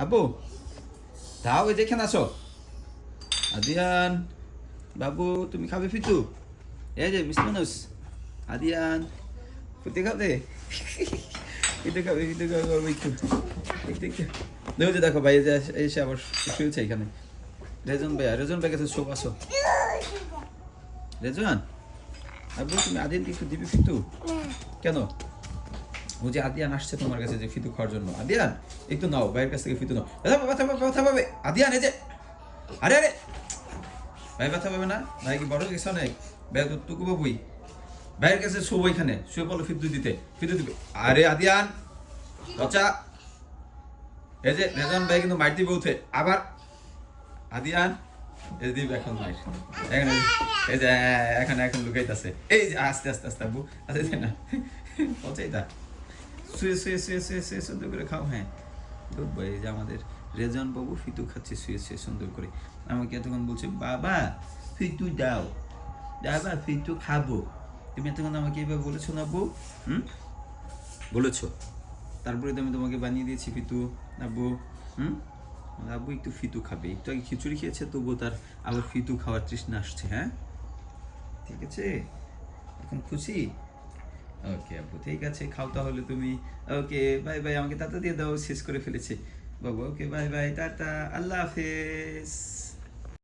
আব্বু দাও, এই যেখানে আসো। আদিয়ান বাবু, তুমি খাবে ফিতু? এই যে মিস মানুষ, আদিয়ান ফুটে খাবে, ফিতু খাবে, ফিতু খাবে একটু একটু একটু। দেখো যে, দেখো ভাই এই যে এসে আবার শুয়েছে এখানে। রেজন ভাই কাছে শোক আসো। রেজন আব্বু, তুমি আদিয়ানকে একটু দিবি ফিতু? কেন? ও যে আদিয়ান আসছে তোমার কাছে যে ফিতু খাওয়ার জন্য। আদিয়ান একটু নাও, ভাইয়ের কাছ থেকে ফিতু নাও। ব্যথা পাবে আদিয়ান, এই যে। আরে আরে, ভাই ব্যথা পাবে না? ভাই কি বড় গেছে অনেক? ভাই তো টুকু বাবুই, ভাইয়ের কাছে শোবো, এখানে শুয়ে বলো ফিতু দিতে, ফিতু দিবে। আরে আদিয়ান রচা, এই যে রেজন ভাই কিন্তু মাইর দিবে উঠে আবার। আদিয়ান এই দিবে এখন মাইর, এখানে এই যে এখন লুকাইতেছে। এই যে আস্তে আস্তে আস্তে আব্বু, আস্তে না পচাইতা, শুয়ে শুয়ে শুয়ে শুয়ে শুয়ে সুন্দর করে খাও। হ্যাঁ গুড বয়। এই যে আমাদের রেজন বাবু ফিতু খাচ্ছে শুয়ে শুয়ে সুন্দর করে। আমাকে এতক্ষণ বলছে বাবা ফিতু দাও, বাবা ফিতু খাবো। তুমি এতক্ষণ আমাকে এইভাবে বলেছো না আব্বু? বলেছো, তারপরে তো আমি তোমাকে বানিয়ে দিয়েছি ফিতু আব্বু। আব্বু একটু ফিতু খাবে, একটু আগে খিচুড়ি খেয়েছে, তবুও তার আবার ফিতু খাওয়ার তৃষ্ণা আসছে। হ্যাঁ ঠিক আছে, এখন খুশি? ওকে আব্বু ঠিক আছে, খাও তাহলে তুমি। ওকে বাই বাই, আমাকে টাটা দিয়ে দাও, শেষ করে ফেলেছে বাবু। ওকে বাই বাই, টাটা, আল্লাহ হাফেজ।